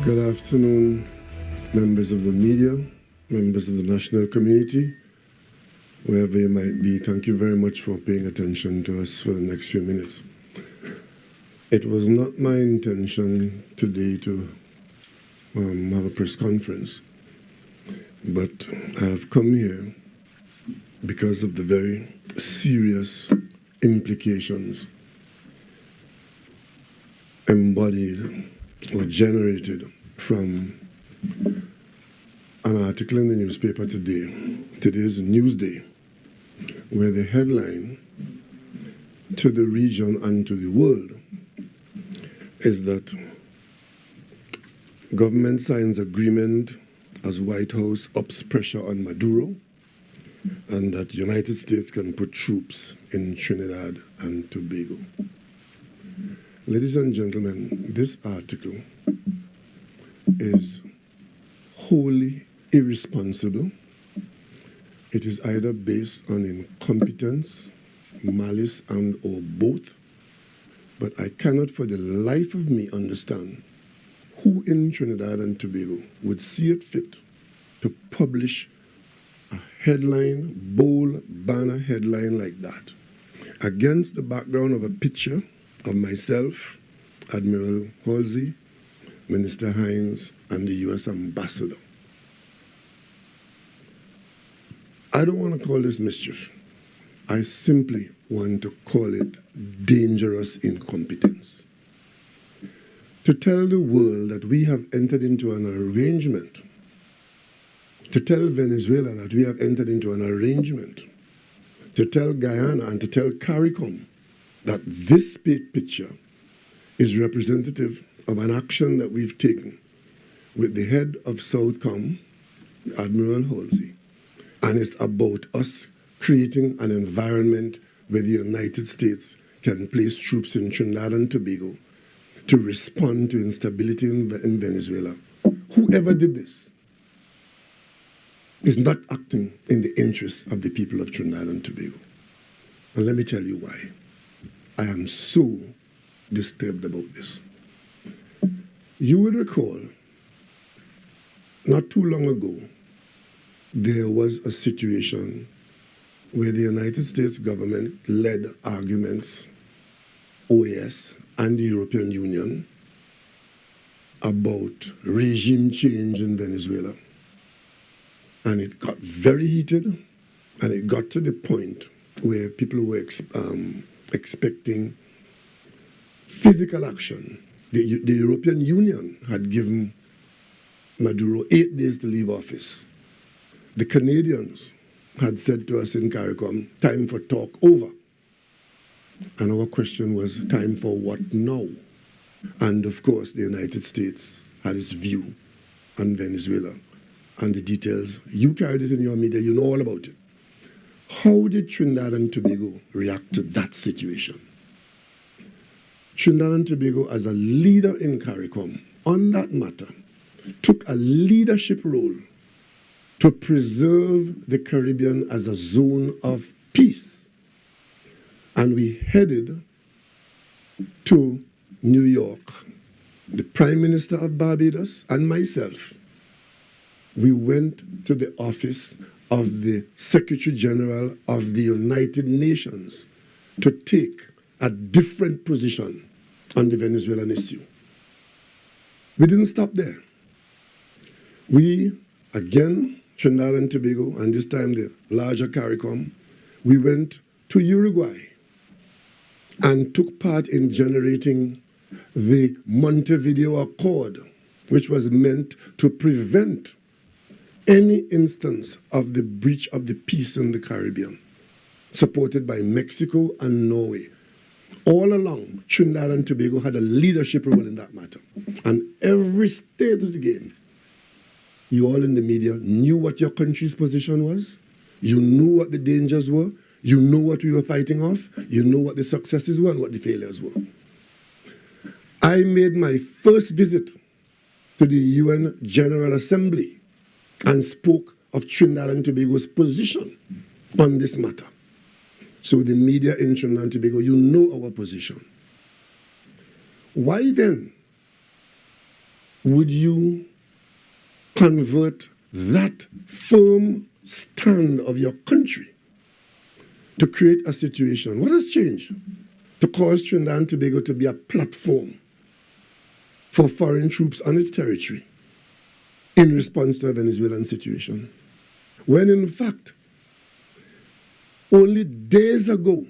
Good afternoon, members of the media, members of the national community, wherever you might be. Thank you very much for paying attention to us for the next few minutes. It was not my intention today to have a press conference, but I have come here because of the very serious implications embodied or generated from an article in the newspaper today, today's Newsday, where the headline to the region and to the world is that government signs agreement as White House ups pressure on Maduro, and that United States can put troops in Trinidad and Tobago. Ladies and gentlemen, this article is wholly irresponsible. It is either based on incompetence, malice, and or both, but I cannot for the life of me understand who in Trinidad and Tobago would see it fit to publish a headline, bold banner headline like that, against the background of a picture of myself, Admiral Halsey, Minister Hines, and the U.S. Ambassador. I don't want to call this mischief. I simply want to call it dangerous incompetence. To tell the world that we have entered into an arrangement, to tell Venezuela that we have entered into an arrangement, to tell Guyana and to tell CARICOM that this picture is representative of an action that we've taken with the head of Southcom, Admiral Halsey, and it's about us creating an environment where the United States can place troops in Trinidad and Tobago to respond to instability in Venezuela. Whoever did this is not acting in the interests of the people of Trinidad and Tobago. And let me tell you why. I am so disturbed about this. You would recall, not too long ago, there was a situation where the United States government led arguments, OAS and the European Union, about regime change in Venezuela. And it got very heated, and it got to the point where people were expecting physical action. The European Union had given Maduro 8 days to leave office. The Canadians had said to us in CARICOM, time for talk over. And our question was, time for what now? And of course, the United States had its view on Venezuela. And the details, you carried it in your media, you know all about it. How did Trinidad and Tobago react to that situation? Trinidad and Tobago, as a leader in CARICOM on that matter, took a leadership role to preserve the Caribbean as a zone of peace. And we headed to New York. The Prime Minister of Barbados and myself, we went to the office of the Secretary General of the United Nations to take a different position on the Venezuelan issue. We didn't stop there. We, again, Trinidad and Tobago, and this time the larger CARICOM, we went to Uruguay and took part in generating the Montevideo Accord, which was meant to prevent any instance of the breach of the peace in the Caribbean, supported by Mexico and Norway. All along, Trinidad and Tobago had a leadership role in that matter. And every stage of the game, you all in the media knew what your country's position was, you knew what the dangers were, you knew what we were fighting off, you knew what the successes were and what the failures were. I made my first visit to the UN General Assembly and spoke of Trinidad and Tobago's position on this matter. So the media in Trinidad and Tobago, you know our position. Why then would you convert that firm stand of your country to create a situation? What has changed to cause Trinidad and Tobago to be a platform for foreign troops on its territory in response to a Venezuelan situation? When in fact, only days ago,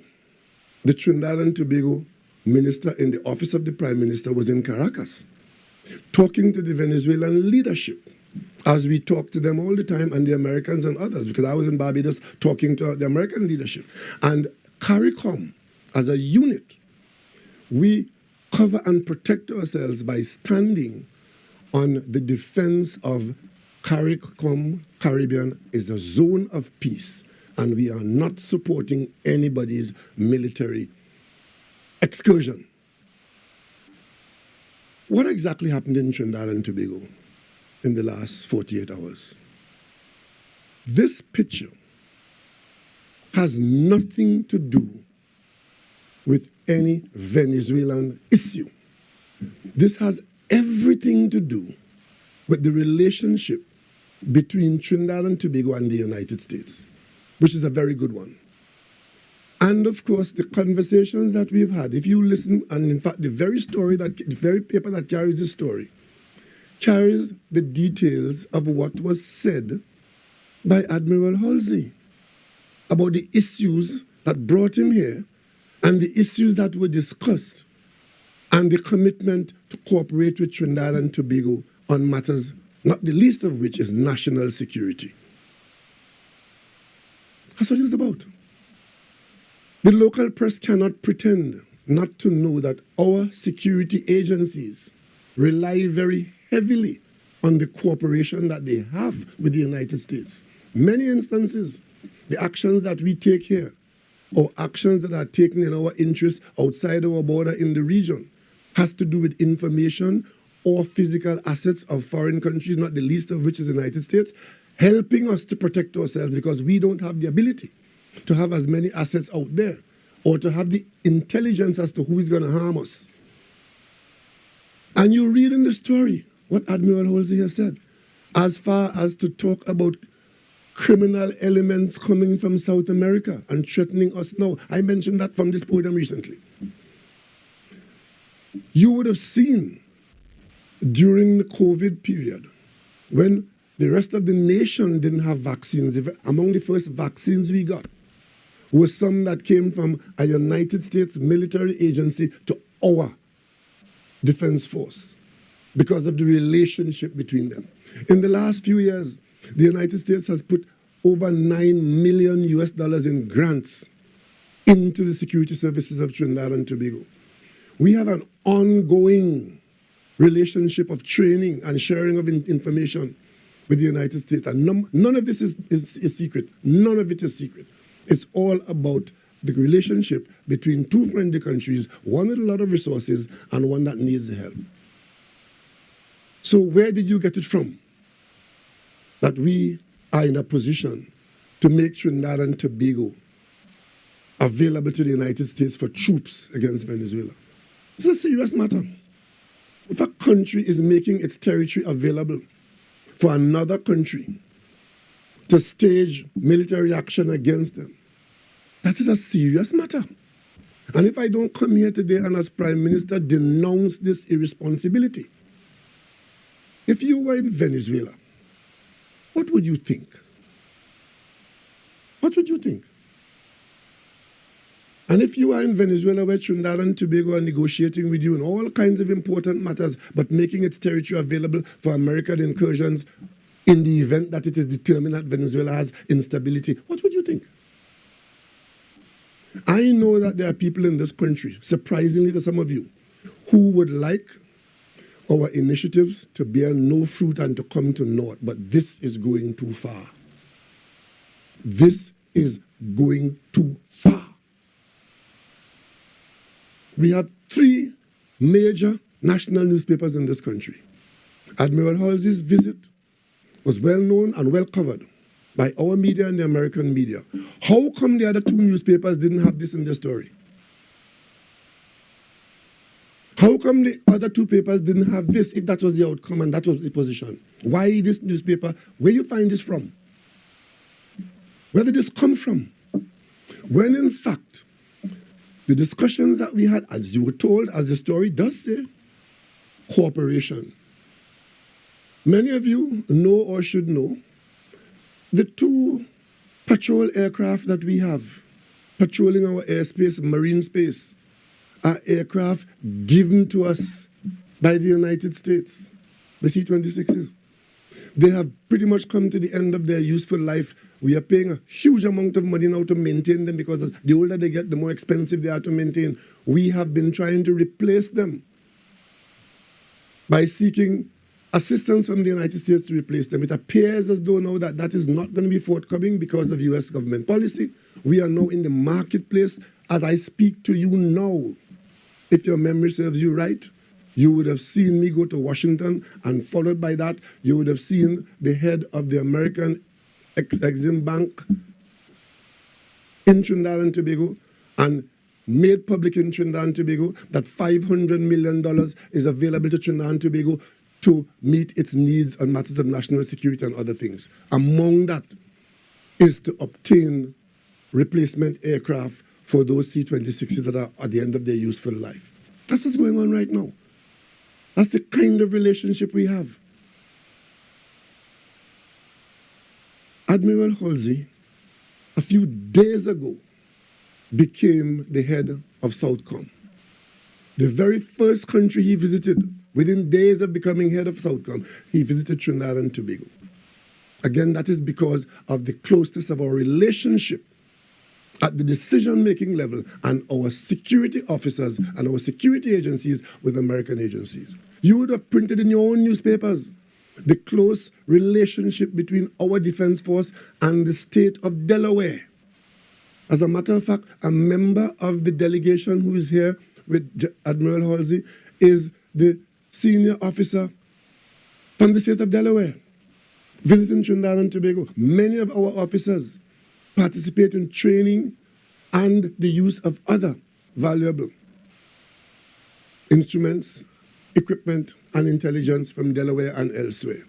the Trinidad and Tobago minister in the office of the Prime Minister was in Caracas, talking to the Venezuelan leadership, as we talk to them all the time, and the Americans and others, because I was in Barbados talking to the American leadership. And CARICOM, as a unit, we cover and protect ourselves by standing on the defense of CARICOM Caribbean is a zone of peace, and we are not supporting anybody's military excursion. What exactly happened in Trinidad and Tobago in the last 48 hours? This picture has nothing to do with any Venezuelan issue. This has everything to do with the relationship between Trinidad and Tobago and the United States, which is a very good one. And of course, the conversations that we've had, if you listen, and in fact, the very paper that carries the story, carries the details of what was said by Admiral Halsey about the issues that brought him here and the issues that were discussed and the commitment to cooperate with Trinidad and Tobago on matters, not the least of which is national security. That's what it's about. The local press cannot pretend not to know that our security agencies rely very heavily on the cooperation that they have with the United States. Many instances, the actions that we take here, or actions that are taken in our interest outside our border in the region, has to do with information or physical assets of foreign countries, not the least of which is the United States, helping us to protect ourselves because we don't have the ability to have as many assets out there or to have the intelligence as to who is going to harm us. And you read in the story what Admiral Halsey has said, as far as to talk about criminal elements coming from South America and threatening us now. I mentioned that from this podium recently. You would have seen during the COVID period, when the rest of the nation didn't have vaccines, among the first vaccines we got were some that came from a United States military agency to our defense force because of the relationship between them. In the last few years, the United States has put over $9 million in grants into the security services of Trinidad and Tobago. We have an ongoing relationship of training and sharing of information with the United States. And none of this is secret. None of it is secret. It's all about the relationship between two friendly countries, one with a lot of resources and one that needs the help. So where did you get it from? That we are in a position to make Trinidad and Tobago available to the United States for troops against Venezuela. It's a serious matter. If a country is making its territory available for another country to stage military action against them, that is a serious matter. And if I don't come here today and as Prime Minister denounce this irresponsibility, if you were in Venezuela, what would you think? What would you think? And if you are in Venezuela where Trinidad and Tobago are negotiating with you in all kinds of important matters, but making its territory available for American incursions in the event that it is determined that Venezuela has instability, what would you think? I know that there are people in this country, surprisingly to some of you, who would like our initiatives to bear no fruit and to come to naught, but this is going too far. This is going too far. We have 3 major national newspapers in this country. Admiral Halsey's visit was well known and well covered by our media and the American media. How come the other 2 newspapers didn't have this in their story? How come the other two papers didn't have this if that was the outcome and that was the position? Why this newspaper? Where you find this from? Where did this come from? When in fact, the discussions that we had, as you were told, as the story does say, cooperation. Many of you know or should know the two patrol aircraft that we have patrolling our airspace, marine space, are aircraft given to us by the United States, the C-26s. They have pretty much come to the end of their useful life. We are paying a huge amount of money now to maintain them because the older they get, the more expensive they are to maintain. We have been trying to replace them by seeking assistance from the United States to replace them. It appears as though now that is not going to be forthcoming because of U.S. government policy. We are now in the marketplace as I speak to you now. If your memory serves you right, you would have seen me go to Washington, and followed by that, you would have seen the head of the American Exim Bank in Trinidad and Tobago, and made public in Trinidad and Tobago that $500 million is available to Trinidad and Tobago to meet its needs on matters of national security and other things. Among that is to obtain replacement aircraft for those C-26s that are at the end of their useful life. That's what's going on right now. That's the kind of relationship we have. Admiral Halsey, a few days ago, became the head of Southcom. The very first country he visited, within days of becoming head of Southcom, he visited Trinidad and Tobago. Again, that is because of the closeness of our relationship at the decision-making level and our security officers and our security agencies with American agencies. You would have printed in your own newspapers the close relationship between our defense force and the state of Delaware. As a matter of fact, a member of the delegation who is here with Admiral Halsey is the senior officer from the state of Delaware, visiting Trinidad and Tobago. Many of our officers participate in training and the use of other valuable instruments, equipment, and intelligence from Delaware and elsewhere.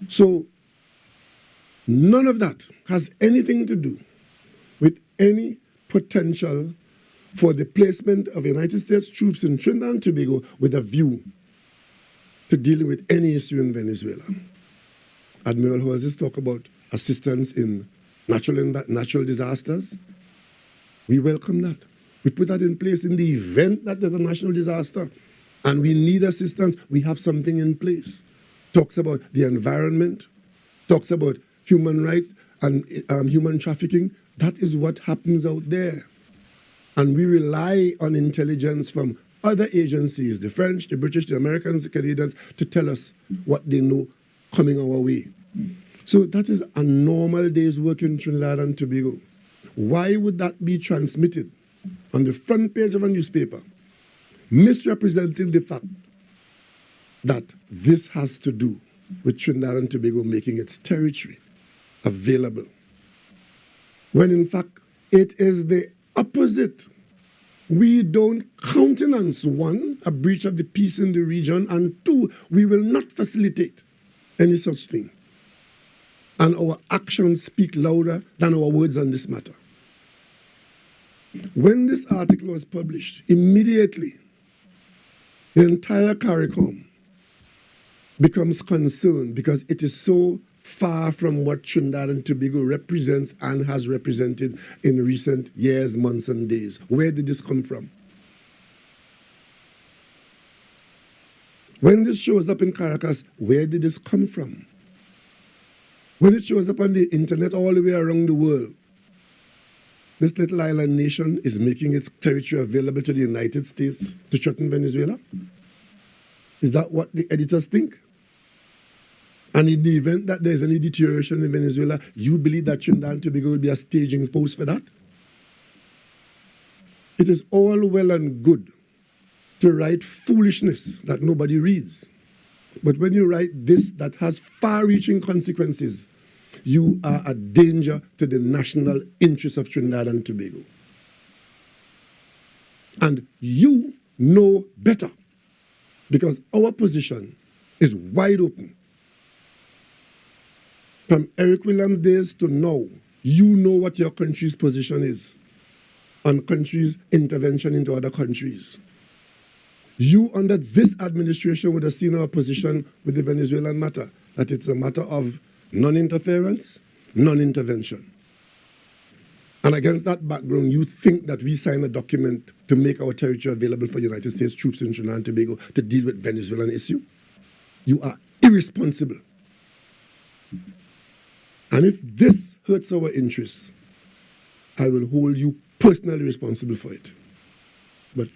So none of that has anything to do with any potential for the placement of United States troops in Trinidad and Tobago with a view to dealing with any issue in Venezuela. Admiral Halsey talked about assistance in natural disasters. We welcome that. We put that in place in the event that there's a national disaster and we need assistance. We have something in place. Talks about the environment, talks about human rights and human trafficking. That is what happens out there. And we rely on intelligence from other agencies, the French, the British, the Americans, the Canadians, to tell us what they know coming our way. So that is a normal day's work in Trinidad and Tobago. Why would that be transmitted on the front page of a newspaper, misrepresenting the fact that this has to do with Trinidad and Tobago making its territory available, when in fact it is the opposite? We don't countenance, one, a breach of the peace in the region, and two, we will not facilitate any such thing. And our actions speak louder than our words on this matter. When this article was published, immediately the entire CARICOM becomes concerned because it is so far from what Trinidad and Tobago represents and has represented in recent years, months, and days. Where did this come from? When this shows up in Caracas, where did this come from? When it shows up on the internet all the way around the world, this little island nation is making its territory available to the United States to threaten Venezuela? Is that what the editors think? And in the event that there's any deterioration in Venezuela, you believe that Trinidad and Tobago will be a staging post for that? It is all well and good to write foolishness that nobody reads. But when you write this that has far-reaching consequences, you are a danger to the national interests of Trinidad and Tobago. And you know better, because our position is wide open. From Eric Williams' days to now, you know what your country's position is on countries' intervention into other countries. You, under this administration, would have seen our position with the Venezuelan matter, that it's a matter of non-interference, non-intervention. And against that background, you think that we sign a document to make our territory available for United States troops in Trinidad and Tobago to deal with Venezuelan issue? You are irresponsible. And if this hurts our interests, I will hold you personally responsible for it. But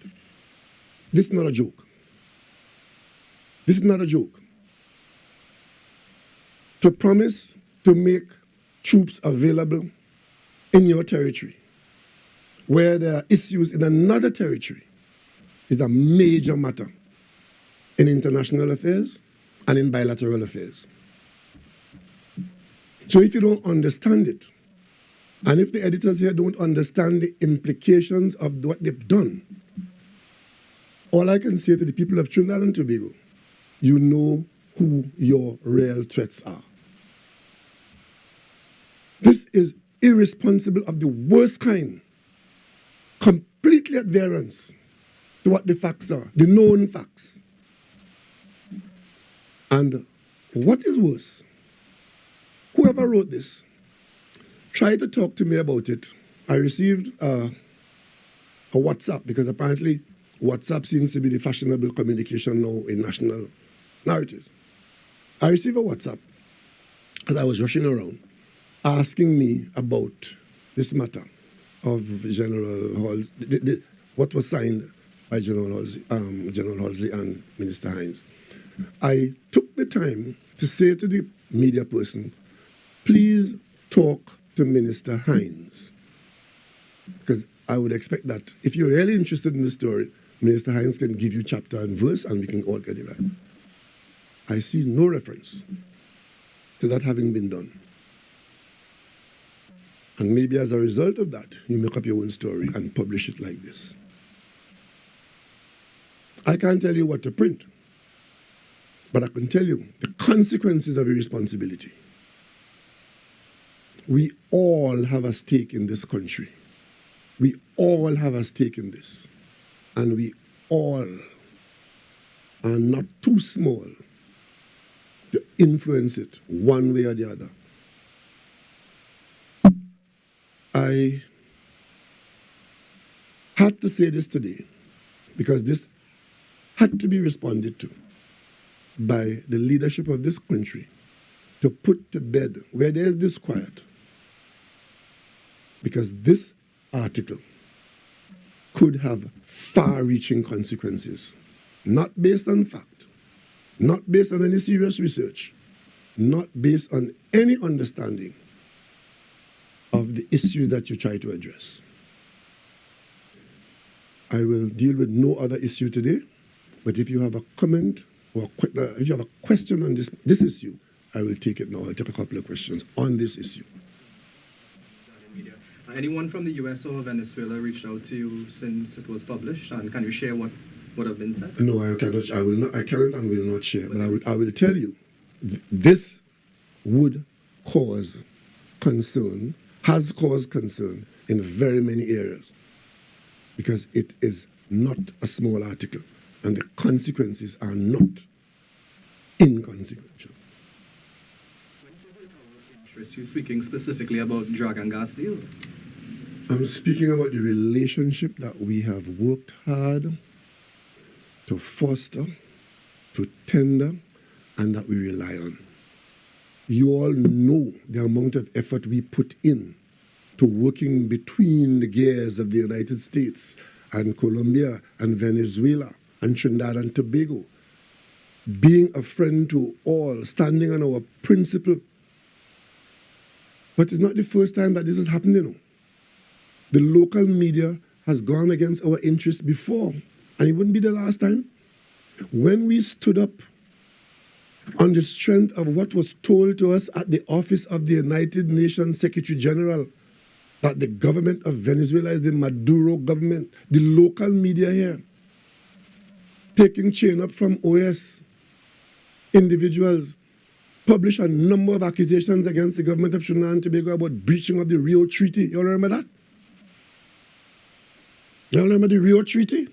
this is not a joke. This is not a joke. To promise to make troops available in your territory where there are issues in another territory is a major matter in international affairs and in bilateral affairs. So if you don't understand it, and if the editors here don't understand the implications of what they've done, all I can say to the people of Trinidad and Tobago, you know who your real threats are. This is irresponsible of the worst kind, completely at variance to what the facts are, the known facts. And what is worse, whoever wrote this, tried to talk to me about it. I received a WhatsApp, because apparently WhatsApp seems to be the fashionable communication now in national narratives. I received a WhatsApp as I was rushing around, asking me about this matter of General Halsey, what was signed by General Halsey and Minister Hines. I took the time to say to the media person, please talk to Minister Hines, because I would expect that if you're really interested in the story, Minister Hines can give you chapter and verse and we can all get it right. I see no reference to that having been done. And maybe as a result of that, you make up your own story and publish it like this. I can't tell you what to print, but I can tell you the consequences of irresponsibility. We all have a stake in this country. We all have a stake in this. And we all are not too small to influence it one way or the other. I had to say this today because this had to be responded to by the leadership of this country to put to bed where there is disquiet. Because this article could have far-reaching consequences, not based on fact, not based on any serious research, not based on any understanding of the issues that you try to address. I will deal with no other issue today, but if you have a comment or if you have a question on this issue, I will take it now. I'll take a couple of questions on this issue. Anyone from the US or Venezuela reached out to you since it was published, and can you share what have been said? No, I cannot. I will not. I cannot and will not share. But I will tell you, this would cause concern, has caused concern in very many areas, because it is not a small article, and the consequences are not inconsequential. You're speaking specifically about drug and gas deal. I'm speaking about the relationship that we have worked hard to foster, to tender, and that we rely on. You all know the amount of effort we put in to working between the gears of the United States and Colombia and Venezuela and Trinidad and Tobago, being a friend to all, standing on our principle. But it's not the first time that this has happened, you know. The local media has gone against our interests before, and it wouldn't be the last time. When we stood up on the strength of what was told to us at the office of the United Nations Secretary General, that the government of Venezuela is the Maduro government, the local media here taking chain up from OS individuals, published a number of accusations against the government of Trinidad and Tobago about breaching of the Rio Treaty. You all remember that? You all remember the Rio Treaty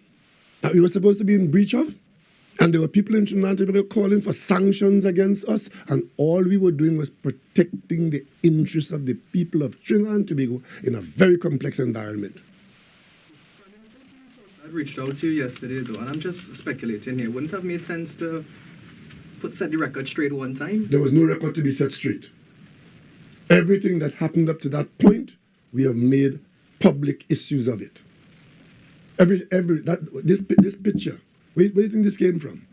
that we were supposed to be in breach of? And there were people in Trinidad and Tobago calling for sanctions against us, and all we were doing was protecting the interests of the people of Trinidad and Tobago in a very complex environment. I reached out to you yesterday, though, and I'm just speculating here. Wouldn't it have made sense to set the record straight one time? There was no record to be set straight. Everything that happened up to that point, we have made public issues of it. This picture, where do you think this came from?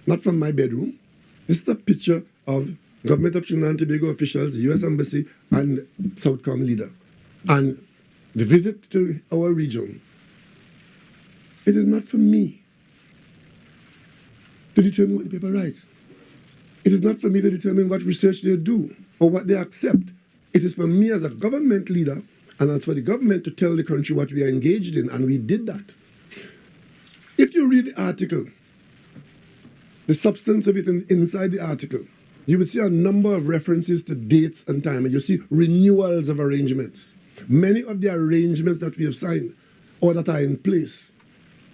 Not from my bedroom. This is a picture of government of Trinidad and Tobago officials, the U.S. Embassy, and Southcom leader. And the visit to our region. It is not for me to determine what the paper writes. It is not for me to determine what research they do or what they accept. It is for me as a government leader and as for the government to tell the country what we are engaged in, and we did that. If you read the article, the substance of it inside the article, you will see a number of references to dates and time, and you see renewals of arrangements. Many of the arrangements that we have signed or that are in place,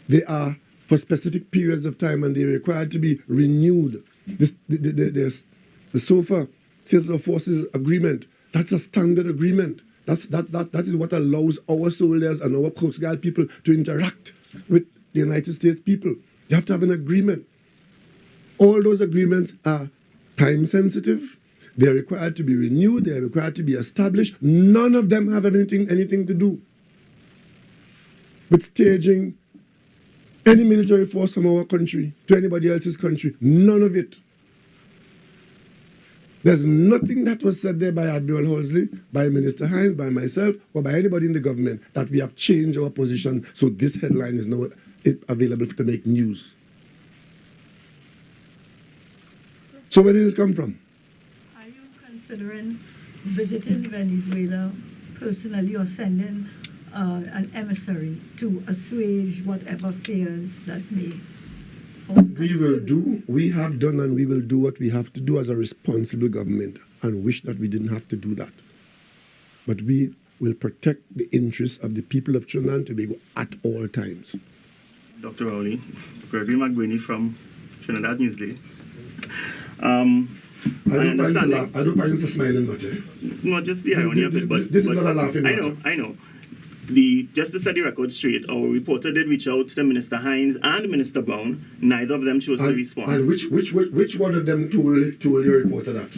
they are for specific periods of time, and they are required to be renewed. The SOFA, Sales of Forces Agreement, that's a standard agreement. That is what allows our soldiers and our Coast Guard people to interact with the United States people. You have to have an agreement. All those agreements are time sensitive. They are required to be renewed. They are required to be established. None of them have anything to do with staging any military force from our country to anybody else's country. None of it. There's nothing that was said there by Admiral Halsey, by Minister Hines, by myself, or by anybody in the government that we have changed our position so this headline is now available to make news. So where did this come from? Are you considering visiting Venezuela personally or sending an emissary to assuage whatever fears that may? We have done and we will do what we have to do as a responsible government, and wish that we didn't have to do that. But we will protect the interests of the people of Trinidad and Tobago at all times. Dr. Rowley, Gregory McBurney from Trinidad Newsday. I don't find it's a smiling note, eh? No, just the irony of it. But this is not a laughing matter. I know. Just to set the record straight, our reporter did reach out to Minister Hines and Minister Brown. Neither of them chose to respond. And which one of them told your reporter that?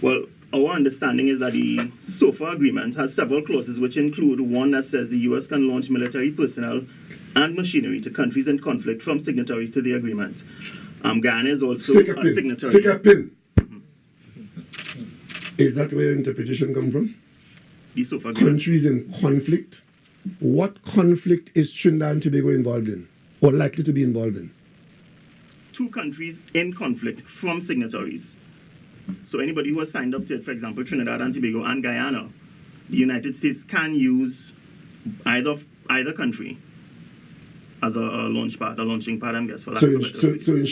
Well, our understanding is that the SOFA agreement has several clauses, which include one that says the U.S. can launch military personnel and machinery to countries in conflict from signatories to the agreement. Ghana is also a signatory. Stick a pin. Is that where interpretation comes from? The SOFA agreement. Countries in conflict. What conflict is Trinidad and Tobago involved in, or likely to be involved in? Two countries in conflict from signatories. So anybody who has signed up to it, for example, Trinidad and Tobago and Guyana, the United States can use either country as a launching pad, I guess. For that so in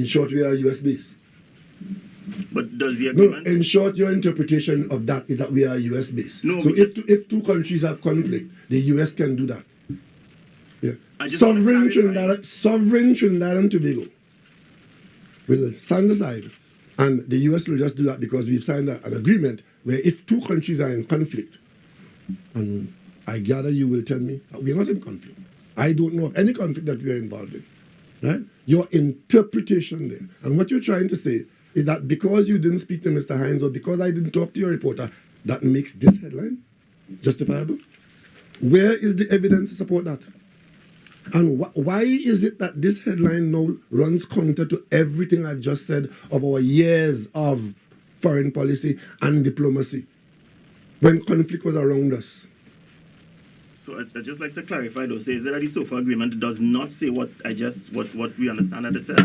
short, we are US based. But does the agreement? No, in short, your interpretation of that is that we are US based. No, so if two countries have conflict, the US can do that. Yeah. Sovereign Trinidad and Tobago will stand aside, and the US will just do that because we've signed an agreement where if two countries are in conflict, and I gather you will tell me we're not in conflict. I don't know of any conflict that we are involved in. Right? Your interpretation there, and what you're trying to say is that because you didn't speak to Mr. Hines or because I didn't talk to your reporter, that makes this headline justifiable? Where is the evidence to support that? And why is it that this headline now runs counter to everything I've just said of our years of foreign policy and diplomacy when conflict was around us? So I'd just like to clarify though, say that the SOFA agreement does not say what we understand that it says.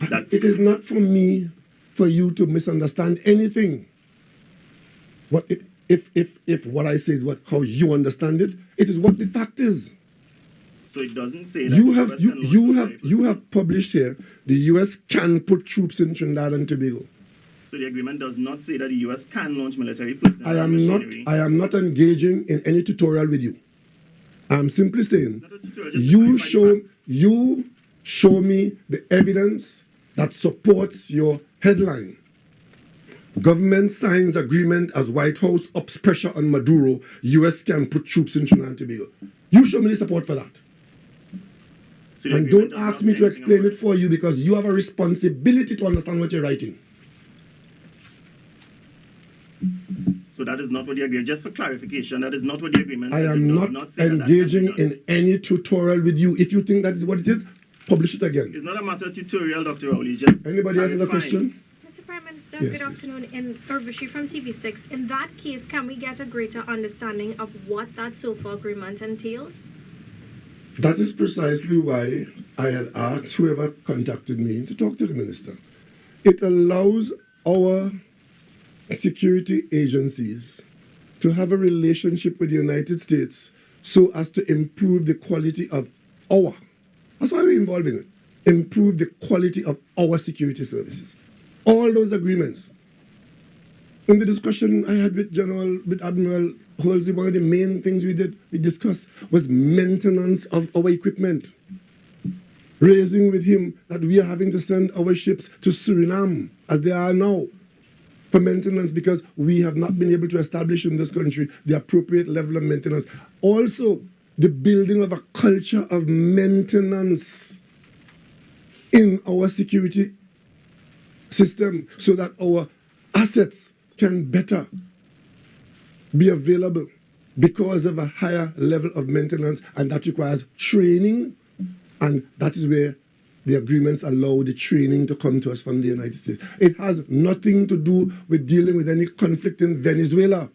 That it is not for me for you to misunderstand anything. If what I say is how you understand it, it is what the fact is. So it doesn't say that You the have US you can launch you military have you personnel. have published here the U.S. can put troops in Trinidad and Tobago. So the agreement does not say that the US can launch military personnel and machinery. I am not engaging in any tutorial with you. I'm simply saying Not a tutorial, just to clarify the facts. you show me the evidence that supports your headline. Government signs agreement as White House ups pressure on Maduro. U.S. can put troops in Trinidad and Tobago. You show me the support for that. So the And agreement don't does ask not me say to anything explain about it for you because you have a responsibility to understand what you're writing. So that is not what the agreement. Just for clarification, that is not what the agreement I says. It am does not say that that can be engaging done. in any tutorial with you. If you think that is what it is, publish it again. It's not a matter of tutorial, Dr. Rowley. Just Anybody else has a clarifying. question? Mr. Prime Minister, Yes, good please. afternoon. In Urvashi from TV6, in that case, can we get a greater understanding of what that SOFA agreement entails? That is precisely why I had asked whoever contacted me to talk to the minister. It allows our security agencies to have a relationship with the United States so as to improve the quality of that's why we're involved in it, improve the quality of our security services. All those agreements. In the discussion I had with Admiral Halsey, one of the main things we discussed was maintenance of our equipment. Raising with him that we are having to send our ships to Suriname, as they are now, for maintenance because we have not been able to establish in this country the appropriate level of maintenance. Also, the building of a culture of maintenance in our security system so that our assets can better be available because of a higher level of maintenance, and that requires training, and that is where the agreements allow the training to come to us from the United States. It has nothing to do with dealing with any conflict in Venezuela.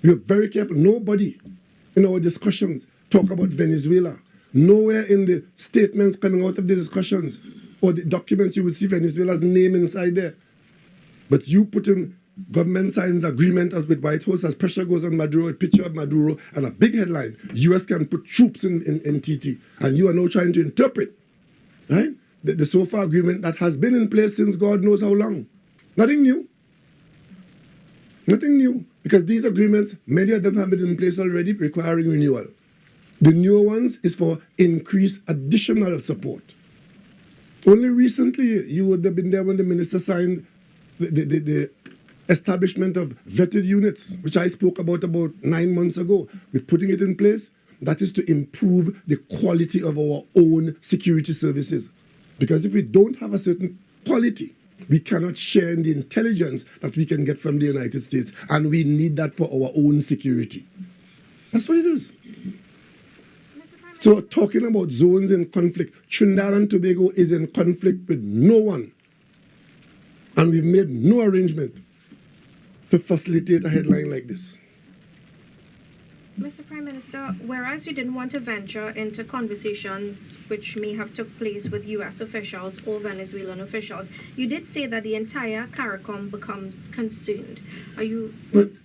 We are very careful. Nobody in our discussions talk about Venezuela. Nowhere in the statements coming out of the discussions or the documents you will see Venezuela's name inside there. But you put in government signs agreement as with White House as pressure goes on Maduro, a picture of Maduro, and a big headline, U.S. can put troops in TT. And you are now trying to interpret, right, the SOFA agreement that has been in place since God knows how long. Nothing new. Nothing new. Because these agreements, many of them have been in place already, requiring renewal. The newer ones is for increased additional support. Only recently, you would have been there when the minister signed the establishment of vetted units, which I spoke about 9 months ago. We're putting it in place. That is to improve the quality of our own security services. Because if we don't have a certain quality, we cannot share in the intelligence that we can get from the United States. And we need that for our own security. That's what it is. So talking about zones in conflict, Trinidad and Tobago is in conflict with no one. And we've made no arrangement to facilitate a headline like this. Mr. Prime Minister, whereas you didn't want to venture into conversations which may have took place with U.S. officials or Venezuelan officials, you did say that the entire CARICOM becomes concerned. Are you...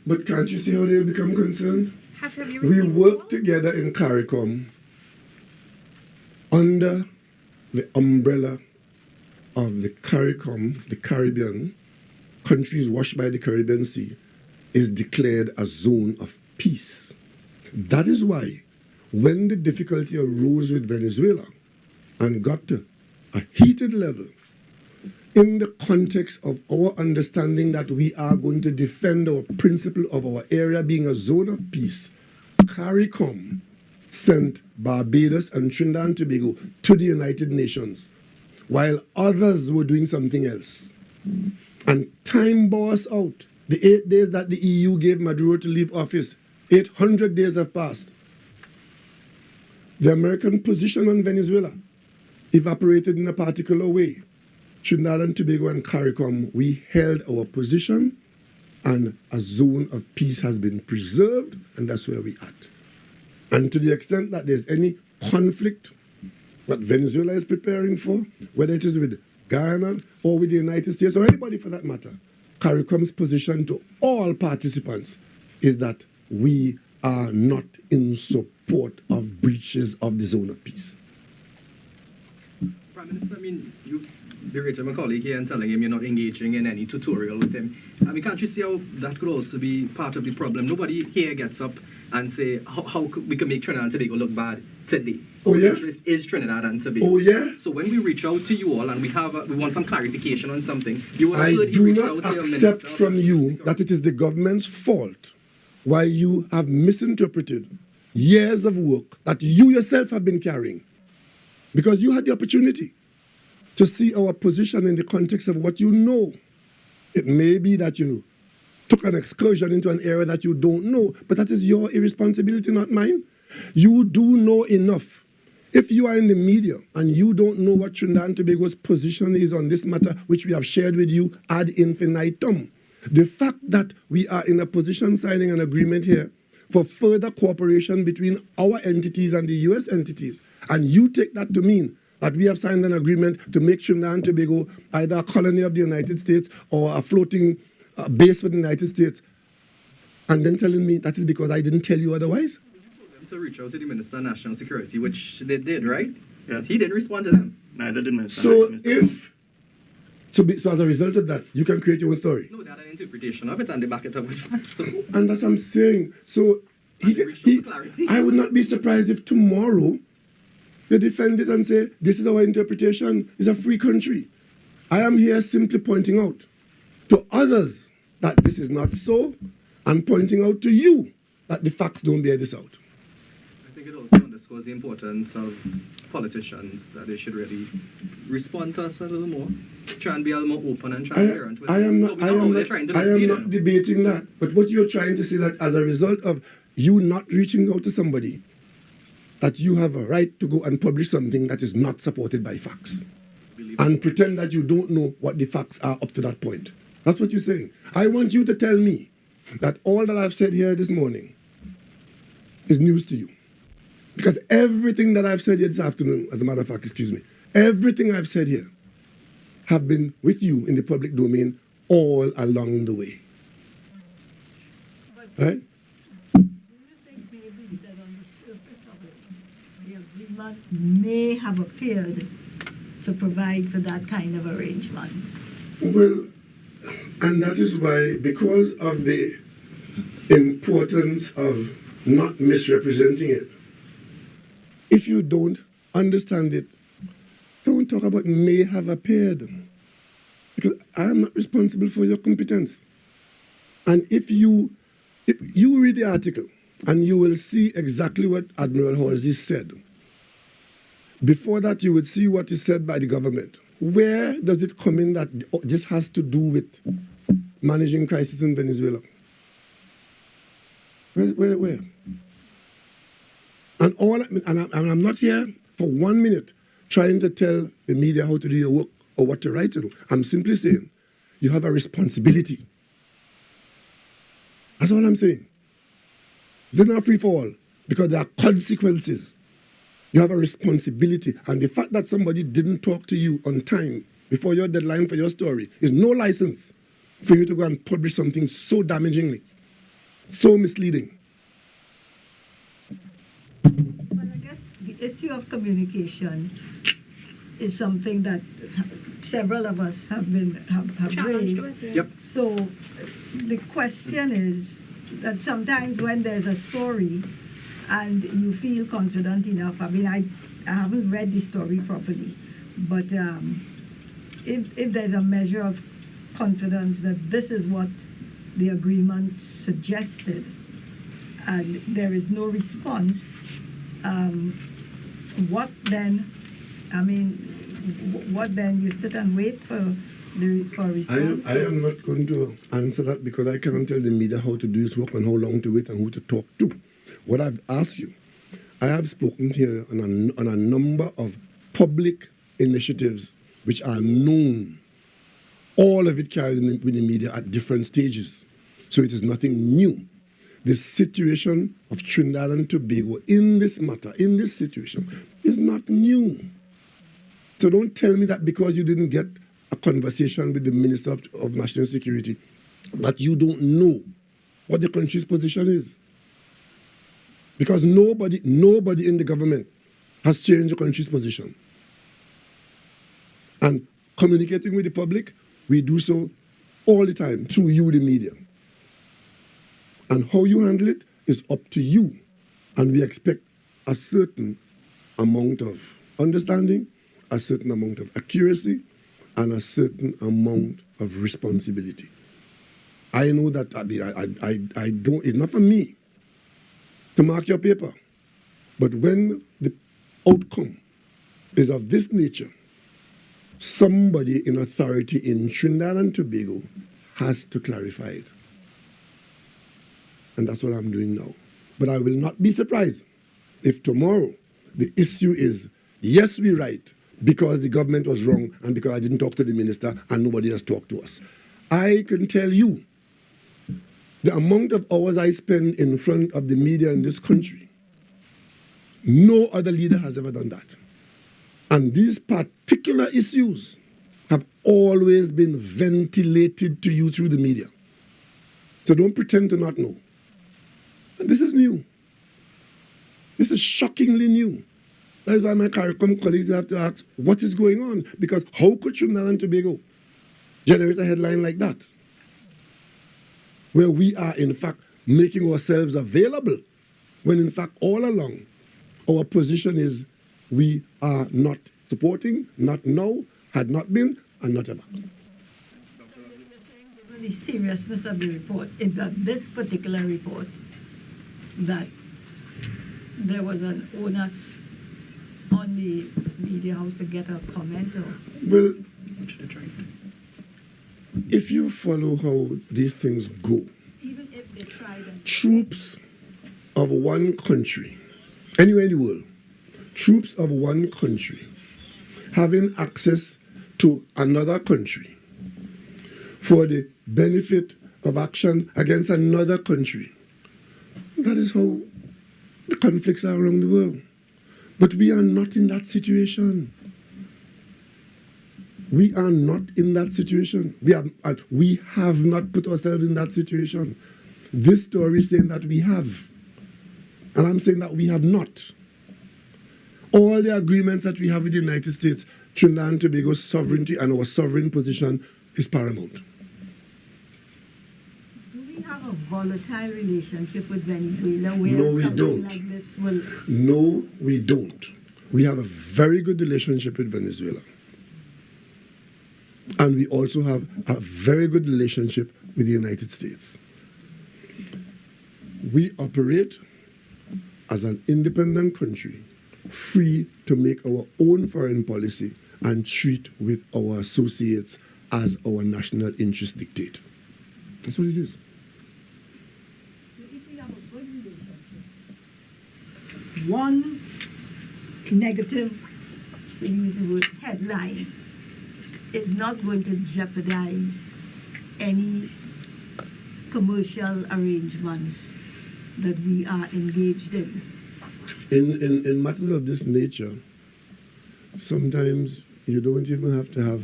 But can't you see how they become concerned? Have you We received work calls? together in CARICOM under the umbrella of the CARICOM, the Caribbean, countries washed by the Caribbean Sea, is declared a zone of peace. That is why, when the difficulty arose with Venezuela and got to a heated level, in the context of our understanding that we are going to defend our principle of our area being a zone of peace, CARICOM sent Barbados and Trinidad and Tobago to the United Nations, while others were doing something else. And time bore us out. The 8 days that the EU gave Maduro to leave office, 800 days have passed. The American position on Venezuela evaporated in a particular way. Trinidad and Tobago and CARICOM, we held our position, and a zone of peace has been preserved, and that's where we at. And to the extent that there's any conflict that Venezuela is preparing for, whether it is with Guyana or with the United States or anybody for that matter, CARICOM's position to all participants is that we are not in support of breaches of the zone of peace. Prime Minister, I mean, you berating my colleague here and telling him you're not engaging in any tutorial with him. I mean, can't you see how that could also be part of the problem? Nobody here gets up and say how we can make Trinidad and Tobago look bad today. Oh, yeah? Our interest is Trinidad and Tobago. Oh, yeah? So when we reach out to you all and we want some clarification on something, you will I heard he do reached not out to your accept minister. from you that it is the government's fault why you have misinterpreted years of work that you yourself have been carrying. Because you had the opportunity to see our position in the context of what you know. It may be that you took an excursion into an area that you don't know, but that is your irresponsibility, not mine. You do know enough. If you are in the media and you don't know what Trinidad and Tobago's position is on this matter, which we have shared with you ad infinitum, the fact that we are in a position signing an agreement here for further cooperation between our entities and the US entities, and you take that to mean that we have signed an agreement to make Trinidad and Tobago either a colony of the United States or a floating base for the United States, and then telling me that is because I didn't tell you otherwise? To reach out to the Minister of National Security, which they did, right? Yes. He didn't respond to them. Neither did Minister. So Mr. so as a result of that, you can create your own story. No, they had an interpretation of it and they back it up with facts. So And that's what I'm saying. So I would not be surprised if tomorrow they defend it and say, this is our interpretation, it's a free country. I am here simply pointing out to others that this is not so, and pointing out to you that the facts don't bear this out. I think it also underscores the importance of politicians, that they should really respond to us a little more, try and be a little more open and transparent. I am not not debating that. But what you're trying to say, that as a result of you not reaching out to somebody, that you have a right to go and publish something that is not supported by facts and pretend that you don't know what the facts are up to that point. That's what you're saying. I want you to tell me that all that I've said here this morning is news to you. Because everything that I've said here this afternoon, as a matter of fact, everything I've said here have been with you in the public domain all along the way. Right? Do you think maybe that on the surface of it, the agreement may have appeared to provide for that kind of arrangement? Well, and that is why, because of the importance of not misrepresenting it, if you don't understand it, don't talk about may have appeared. Because I am not responsible for your competence. And if you read the article, and you will see exactly what Admiral Halsey said. Before that, you would see what is said by the government. Where does it come in that this has to do with managing crisis in Venezuela? Where? And I'm not here for 1 minute trying to tell the media how to do your work or what to write. I'm simply saying you have a responsibility. That's all I'm saying. It's not free for all, because there are consequences. You have a responsibility. And the fact that somebody didn't talk to you on time before your deadline for your story is no license for you to go and publish something so damagingly, so misleading. Well, I guess the issue of communication is something that several of us have Challenged raised. with, yeah. Yep. So the question is that sometimes when there's a story and you feel confident enough, I mean, I haven't read the story properly, but if there's a measure of confidence that this is what the agreement suggested and there is no response, what then? I mean, what then? You sit and wait for a response? I am not going to answer that, because I cannot tell the media how to do its work and how long to wait and who to talk to. What I've asked you, I have spoken here on a number of public initiatives which are known. All of it carried with the media at different stages. So it is nothing new. The situation of Trinidad and Tobago in this matter, in this situation, is not new. So don't tell me that because you didn't get a conversation with the Minister of National Security that you don't know what the country's position is. Because nobody in the government has changed the country's position. And communicating with the public, we do so all the time through you, the media. And how you handle it is up to you. And we expect a certain amount of understanding, a certain amount of accuracy, and a certain amount of responsibility. I know that I don't, it's not for me to mark your paper. But when the outcome is of this nature, somebody in authority in Trinidad and Tobago has to clarify it. And that's what I'm doing now. But I will not be surprised if tomorrow the issue is, yes, we're right, because the government was wrong and because I didn't talk to the minister and nobody has talked to us. I can tell you the amount of hours I spend in front of the media in this country, no other leader has ever done that. And these particular issues have always been ventilated to you through the media. So don't pretend to not know. And this is new. This is shockingly new. That is why my CARICOM colleagues have to ask, what is going on? Because how could Trinidad and Tobago generate a headline like that? Where we are, in fact, making ourselves available, when in fact, all along, our position is we are not supporting, not now, had not been, and not ever. The seriousness of the report is that this particular report, that there was an onus on the media house to get a comment or... Well, if you follow how these things go, even if they tried and... troops of one country, anywhere in the world, troops of one country having access to another country for the benefit of action against another country. That is how the conflicts are around the world. But we are not in that situation. We are not in that situation. We have not put ourselves in that situation. This story is saying that we have. And I'm saying that we have not. All the agreements that we have with the United States, Trinidad and Tobago's sovereignty and our sovereign position is paramount. Do we have a volatile relationship with Venezuela where No, we something don't. like this will... No, we don't. We have a very good relationship with Venezuela. And we also have a very good relationship with the United States. We operate as an independent country, free to make our own foreign policy and treat with our associates as our national interests dictate. That's what it is. If we have a good relationship, one negative, to use the word, headline is not going to jeopardize any commercial arrangements that we are engaged in. In matters of this nature, sometimes you don't even have to have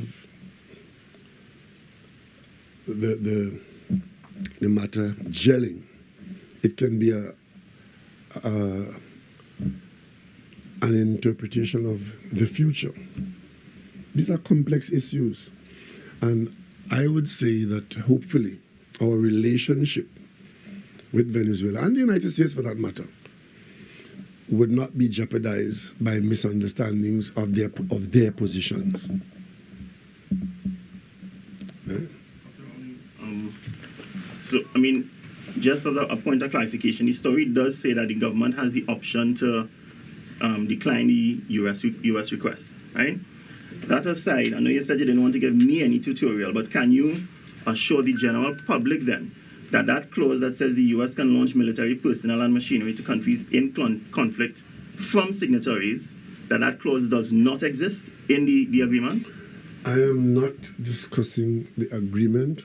the matter gelling. It can be an interpretation of the future. These are complex issues. And I would say that hopefully our relationship with Venezuela, and the United States for that matter, would not be jeopardized by misunderstandings of their positions. So, I mean, just as a point of clarification, the story does say that the government has the option to decline the U.S. request, right? That aside, I know you said you didn't want to give me any tutorial, but can you assure the general public then that that clause that says the U.S. can launch military personnel and machinery to countries in conflict from signatories, that clause does not exist in the agreement? I am not discussing the agreement.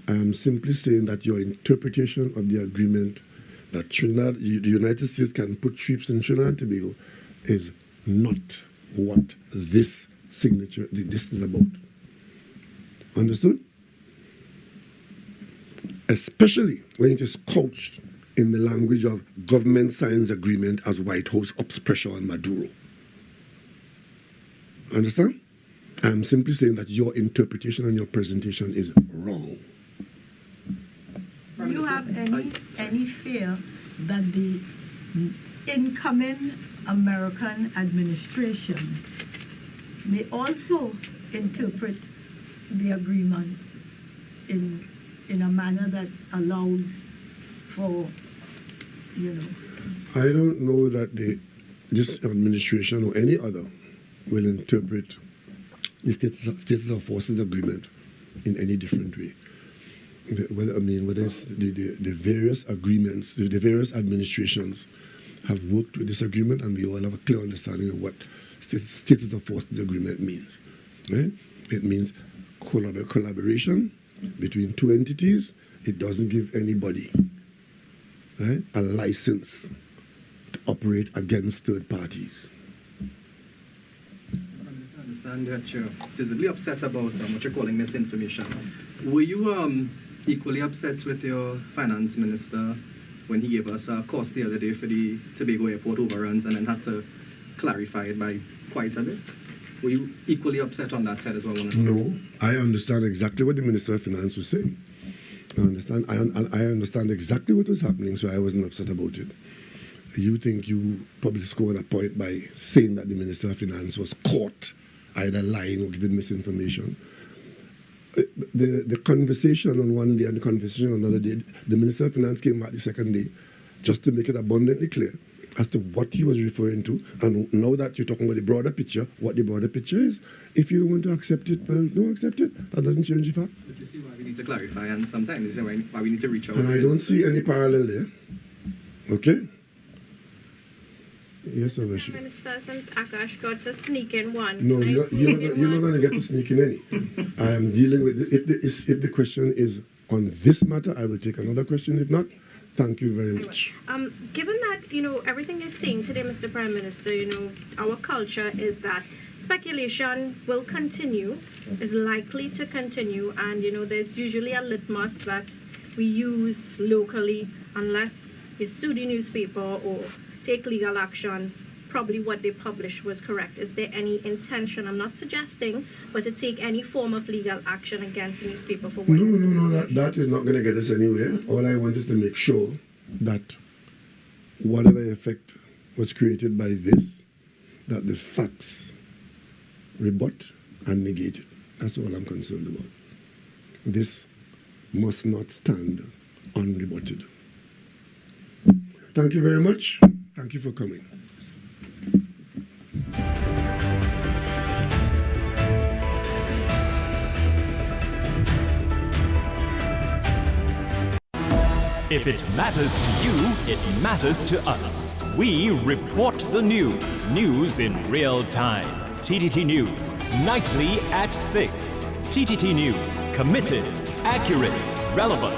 I am simply saying that your interpretation of the agreement that Trinidad, the United States can put troops in Trinidad and Tobago is not what this is about. Understood? Especially when it is couched in the language of government signs agreement as White House ups pressure on Maduro. Understand? I'm simply saying that your interpretation and your presentation is wrong. Do you have any fear that the incoming American administration may also interpret the agreement in a manner that allows for, I don't know that this administration or any other will interpret the Status of Forces Agreement in any different way. Whether it's the various agreements, the various administrations have worked with this agreement, and we all have a clear understanding of what Status of Forces Agreement means. Right? It means collaboration between two entities. It doesn't give anybody, right, a license to operate against third parties. I understand that you're visibly upset about what you're calling misinformation. Were you equally upset with your finance minister when he gave us a cost the other day for the Tobago airport overruns and then had to clarify it by quite a bit? Were you equally upset on that side as well? No, I understand exactly what the Minister of Finance was saying. I understand exactly what was happening, so I wasn't upset about it. You think you probably scored a point by saying that the Minister of Finance was caught either lying or giving misinformation. The conversation on one day and the conversation on another day, the Minister of Finance came back the second day just to make it abundantly clear as to what he was referring to. And now that you're talking about the broader picture, what the broader picture is, if you don't want to accept it, well, don't accept it. That doesn't change the fact. But you see why we need to clarify, and sometimes you see why we need to reach out. And I don't see any parallel there. Okay? Yes, sir. Minister, since Akash got to sneak in one. No, you're not going to get to sneak in any. I am dealing with this. If the question is on this matter, I will take another question. If not, thank you very much. Given that, everything you're saying today, Mr. Prime Minister, our culture is that speculation will continue, is likely to continue, and, there's usually a litmus that we use locally unless you sue the newspaper or take legal action. Probably what they published was correct. Is there any intention, I'm not suggesting, but to take any form of legal action against a newspaper for what? No, that is not going to get us anywhere. All I want is to make sure that whatever effect was created by this, that the facts rebut and negate it. That's all I'm concerned about. This must not stand unrebutted. Thank you very much. Thank you for coming. If it matters to you, it matters to us. We report the news. News in real time. TTT News, nightly at 6. TTT News, committed, accurate, relevant.